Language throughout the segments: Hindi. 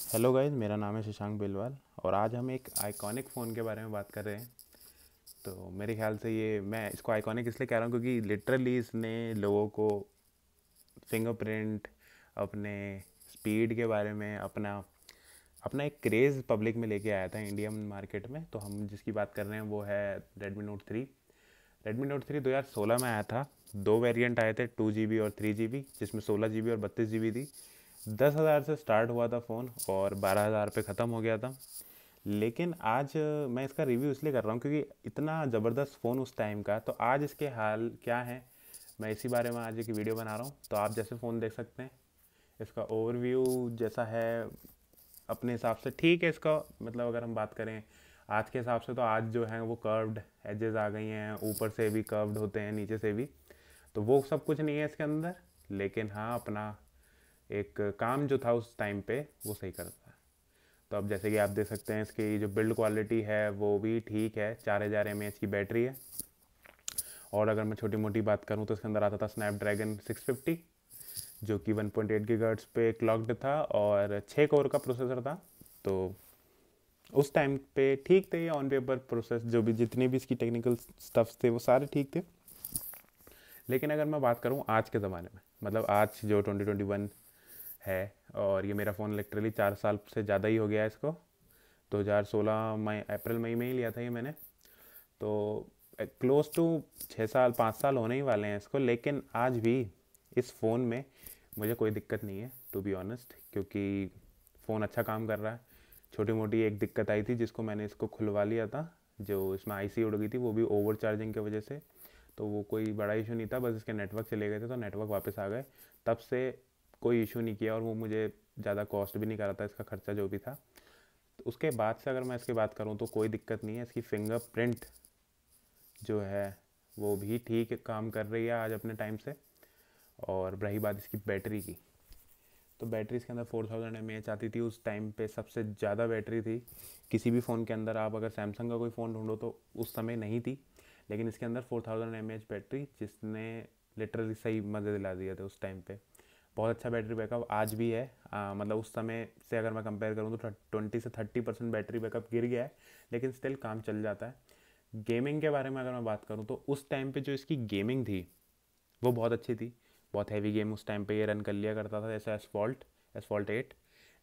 हेलो गाइस, मेरा नाम है शशांक बेलवाल और आज हम एक आइकॉनिक फ़ोन के बारे में बात कर रहे हैं। तो मेरे ख्याल से ये मैं इसको आइकॉनिक इसलिए कह रहा हूँ क्योंकि लिटरली इसने लोगों को फिंगरप्रिंट, अपने स्पीड के बारे में, अपना अपना एक क्रेज़ पब्लिक में लेके आया था इंडियन मार्केट में। तो हम जिसकी बात कर रहे हैं वो है रेडमी नोट 3। रेडमी नोट 3 2016 में आया था। दो वेरिएंट आए थे, 2 GB और 3 GB, जिसमें 16 GB और 32 GB थी। 10,000 से स्टार्ट हुआ था फ़ोन और 12,000 पे ख़त्म हो गया था। लेकिन आज मैं इसका रिव्यू इसलिए कर रहा हूँ क्योंकि इतना ज़बरदस्त फ़ोन उस टाइम का, तो आज इसके हाल क्या हैं, मैं इसी बारे में आज एक वीडियो बना रहा हूँ। तो आप जैसे फ़ोन देख सकते हैं, इसका ओवरव्यू जैसा है अपने हिसाब से ठीक है। इसका मतलब अगर हम बात करें आज के हिसाब से, तो आज जो है वो कर्व्ड एजेस आ गई हैं, ऊपर से भी कर्व्ड होते हैं, नीचे से भी। तो वो सब कुछ नहीं है इसके अंदर, लेकिन हाँ अपना एक काम जो था उस टाइम पे वो सही करता है। तो अब जैसे कि आप देख सकते हैं, इसकी जो बिल्ड क्वालिटी है वो भी ठीक है। 4000 mAh की बैटरी है। और अगर मैं छोटी मोटी बात करूँ तो इसके अंदर आता था स्नैपड्रैगन 650, जो कि 1.8 गीगाहर्ट्ज पे क्लॉक्ड था और 6 कोर का प्रोसेसर था। तो उस टाइम पे ठीक थे ये ऑन पेपर प्रोसेस, जो भी जितने भी इसकी टेक्निकल स्टफ्स थे वो सारे ठीक थे। लेकिन अगर मैं बात करूँ आज के ज़माने में, मतलब आज जो 2021 है, और ये मेरा फ़ोन लिटरली 4 साल से ज़्यादा ही हो गया है इसको। 2016 मई अप्रैल मई में ही लिया था ये मैंने। तो क्लोज टू 6 साल 5 साल होने ही वाले हैं इसको। लेकिन आज भी इस फ़ोन में मुझे कोई दिक्कत नहीं है, टू बी ऑनेस्ट, क्योंकि फ़ोन अच्छा काम कर रहा है। छोटी मोटी एक दिक्कत आई थी जिसको मैंने इसको खुलवा लिया था, जो इसमें आईसी उड़ गई थी, वो भी ओवर चार्जिंग की वजह से। तो वो कोई बड़ा इशू नहीं था, बस इसके नेटवर्क चले गए थे तो नेटवर्क वापस आ गए। तब से कोई इशू नहीं किया और वो मुझे ज़्यादा कॉस्ट भी नहीं कर रहा था इसका खर्चा जो भी था। तो उसके बाद से अगर मैं इसकी बात करूँ तो कोई दिक्कत नहीं है। इसकी फिंगरप्रिंट जो है वो भी ठीक काम कर रही है आज अपने टाइम से। और रही बात इसकी बैटरी की, तो बैटरी इसके अंदर 4000 mAh आती थी उस टाइम पे, सबसे ज़्यादा बैटरी थी किसी भी फ़ोन के अंदर। आप अगर सैमसंग का कोई फ़ोन ढूंढो तो उस समय नहीं थी, लेकिन इसके अंदर 4000 mAh बैटरी, जिसने लिटरली सही मज़े दिला दिए थे उस टाइम पे। बहुत अच्छा बैटरी बैकअप आज भी है। मतलब उस समय से अगर मैं कंपेयर करूँ तो 20 से 30% बैटरी बैकअप गिर गया है, लेकिन स्टिल काम चल जाता है। गेमिंग के बारे में अगर मैं बात करूँ तो उस टाइम पे जो इसकी गेमिंग थी वो बहुत अच्छी थी। बहुत हैवी गेम उस टाइम पे ये रन कर लिया करता था, जैसे एसफॉल्ट 8।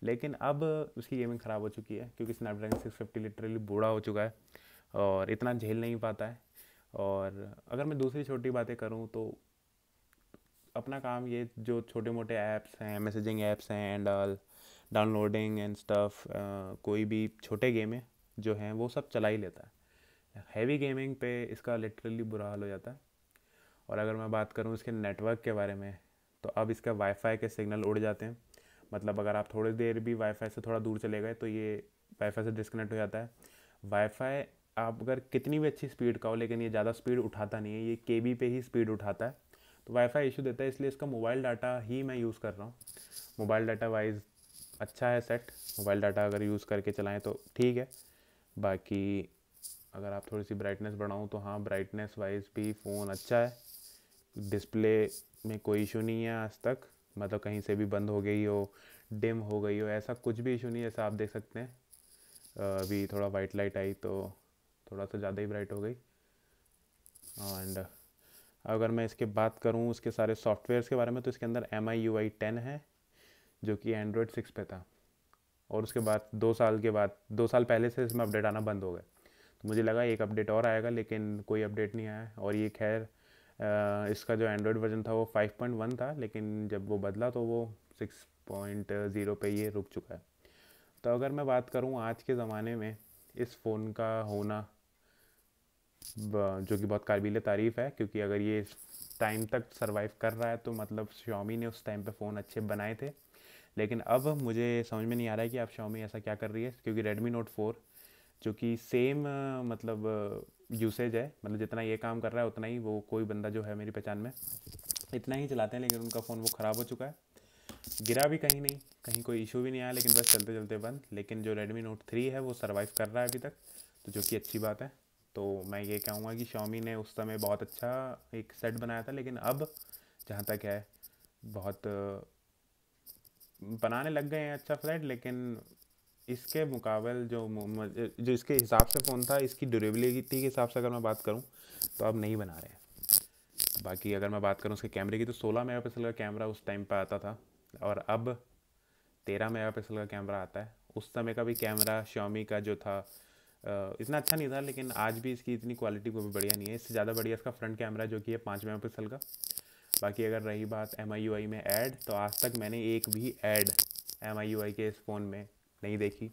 लेकिन अब उसकी गेमिंग ख़राब हो चुकी है क्योंकि स्नैपड्रैगन 650 लिटरली बूढ़ा हो चुका है और इतना झेल नहीं पाता है। और अगर मैं दूसरी छोटी बातें करूँ तो अपना काम, ये जो छोटे मोटे ऐप्स हैं, मैसेजिंग ऐप्स हैं and all, downloading and stuff, कोई भी छोटे गेम है जो हैं वो सब चला ही लेता है। हैवी गेमिंग पे इसका लिटरली बुरा हाल हो जाता है। और अगर मैं बात करूँ इसके नेटवर्क के बारे में, तो अब इसका वाईफाई के सिग्नल उड़ जाते हैं। मतलब अगर आप थोड़ी देर भी वाईफाई से थोड़ा दूर चले गए तो ये वाईफाई से डिस्कनेक्ट हो जाता है। वाईफाई आप अगर कितनी भी अच्छी स्पीड का हो, लेकिन ये ज़्यादा स्पीड उठाता नहीं है, ये केबी पे ही स्पीड उठाता है। तो वाईफाई इशू देता है, इसलिए इसका मोबाइल डाटा ही मैं यूज़ कर रहा हूँ। मोबाइल डाटा वाइज अच्छा है सेट। मोबाइल डाटा अगर यूज़ करके चलाएं तो ठीक है। बाकी अगर आप थोड़ी सी ब्राइटनेस बढ़ाऊँ तो हाँ, ब्राइटनेस वाइज भी फ़ोन अच्छा है। डिस्प्ले में कोई इशू नहीं है आज तक, मतलब कहीं से भी बंद हो गई हो, डिम हो गई हो, ऐसा कुछ भी इशू नहीं है। जैसा आप देख सकते हैं, अभी थोड़ा वाइट लाइट आई तो थोड़ा सा ज़्यादा ही ब्राइट हो गई। एंड अगर मैं इसके बात करूँ इसके सारे सॉफ्टवेयर्स के बारे में, तो इसके अंदर MIUI 10 है, जो कि एंड्रॉयड 6 पे था। और उसके बाद 2 साल के बाद, 2 साल पहले से इसमें अपडेट आना बंद हो गए। तो मुझे लगा एक अपडेट और आएगा, लेकिन कोई अपडेट नहीं आया। और ये खैर इसका जो एंड्रॉयड वर्जन था वो 5.1 था, लेकिन जब वो बदला तो वो 6.0 पे ये रुक चुका है। तो अगर मैं बात करूँ आज के ज़माने में इस फ़ोन का होना, जो कि बहुत काबिल तारीफ़ है, क्योंकि अगर ये इस टाइम तक सरवाइव कर रहा है तो मतलब Xiaomi ने उस टाइम पे फ़ोन अच्छे बनाए थे। लेकिन अब मुझे समझ में नहीं आ रहा है कि अब Xiaomi ऐसा क्या कर रही है, क्योंकि Redmi Note 4 जो कि सेम मतलब यूसेज है, मतलब जितना ये काम कर रहा है उतना ही वो कोई बंदा जो है मेरी पहचान में इतना ही चलाते हैं, लेकिन उनका फ़ोन वो ख़राब हो चुका है। गिरा भी कहीं नहीं, कहीं कोई इशू भी नहीं आया, लेकिन बस चलते चलते बंद। लेकिन जो Redmi Note 3 है वो सरवाइव कर रहा है अभी तक, तो जो कि अच्छी बात है। तो मैं ये कहूँगा कि Xiaomi ने उस समय बहुत अच्छा एक सेट बनाया था, लेकिन अब जहाँ तक है बहुत बनाने लग गए हैं अच्छा फ्लैट, लेकिन इसके मुकाबले जो इसके हिसाब से फ़ोन था, इसकी ड्यूरेबिलिटी के हिसाब से अगर मैं बात करूँ तो अब नहीं बना रहे हैं। बाकी अगर मैं बात करूँ उसके कैमरे की, तो 16 मेगापिक्सल का कैमरा उस टाइम पे आता था और अब 13 मेगापिक्सल का कैमरा आता है। उस समय का भी कैमरा Xiaomi का जो था इतना अच्छा नहीं था, लेकिन आज भी इसकी इतनी क्वालिटी कोई भी बढ़िया नहीं है। इससे ज़्यादा बढ़िया इसका फ्रंट कैमरा जो कि है 5 मेगापिक्सल का। बाकी अगर रही बात MIUI में ऐड, तो आज तक मैंने एक भी ऐड MIUI के इस फ़ोन में नहीं देखी,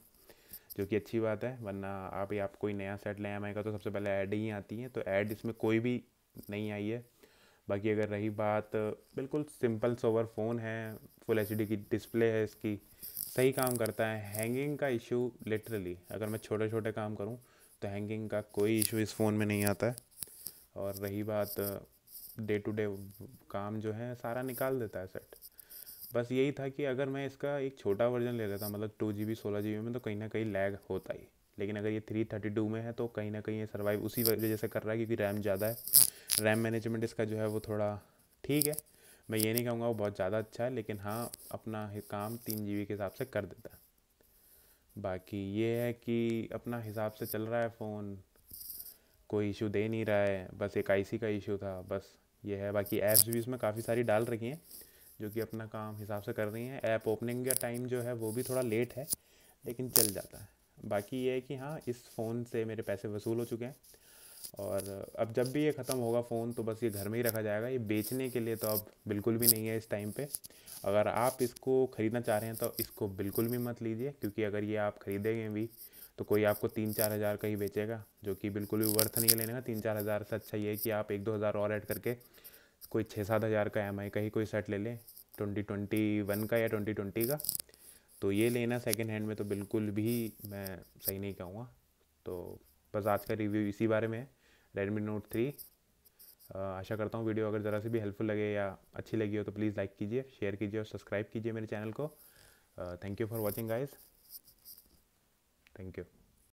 जो कि अच्छी बात है। वरना आप कोई नया सेट लें MI का तो सबसे पहले ऐड ही आती है, तो ऐड इसमें कोई भी नहीं आई है। बाकी अगर रही बात, बिल्कुल सिंपल सोवर फ़ोन है, फुल HD की डिस्प्ले है इसकी, सही काम करता है। हैंगिंग का इशू लिटरली अगर मैं छोटे छोटे काम करूं तो हैंगिंग का कोई इशू इस फ़ोन में नहीं आता है। और रही बात, डे टू डे काम जो है सारा निकाल देता है सेट। बस यही था कि अगर मैं इसका एक छोटा वर्जन ले लेता, मतलब 2 GB 16 GB में, तो कहीं ना कहीं लैग होता ही। लेकिन अगर ये 332 में है तो कहीं ना कहीं ये सर्वाइव उसी वजह से कर रहा है क्योंकि रैम ज़्यादा है। रैम मैनेजमेंट इसका जो है वो थोड़ा ठीक है, मैं ये नहीं कहूँगा वो बहुत ज़्यादा अच्छा है, लेकिन हाँ अपना काम 3 GB के हिसाब से कर देता है। बाकी ये है कि अपना हिसाब से चल रहा है फ़ोन, कोई इशू दे नहीं रहा है, बस एक IC का इशू था, बस ये है। बाकी ऐप्स भी इसमें काफ़ी सारी डाल रखी हैं जो कि अपना काम हिसाब से कर रही हैं। ऐप ओपनिंग का टाइम जो है वो भी थोड़ा लेट है, लेकिन चल जाता है। बाकी ये है कि हाँ, इस फ़ोन से मेरे पैसे वसूल हो चुके हैं और अब जब भी ये ख़त्म होगा फ़ोन तो बस ये घर में ही रखा जाएगा। ये बेचने के लिए तो अब बिल्कुल भी नहीं है इस टाइम पे। अगर आप इसको ख़रीदना चाह रहे हैं तो इसको बिल्कुल भी मत लीजिए, क्योंकि अगर ये आप ख़रीदेंगे भी तो कोई आपको 3-4 हज़ार का ही बेचेगा, जो कि बिल्कुल भी वर्थ नहीं है लेने का। 3-4 हज़ार से अच्छा ये है कि आप 1-2 हज़ार और ऐड करके कोई 6-7 हज़ार का MI का ही कोई सेट ले लें, 2021 का या 2020 का। तो ये लेना सेकंड हैंड में तो बिल्कुल भी मैं सही नहीं कहूँगा। तो बस आज का रिव्यू इसी बारे में है, Redmi Note 3। आशा करता हूँ वीडियो अगर ज़रा सी भी हेल्पफुल लगे या अच्छी लगी हो तो प्लीज़ लाइक कीजिए, शेयर कीजिए और सब्सक्राइब कीजिए मेरे चैनल को। Thank you for watching guys, thank you.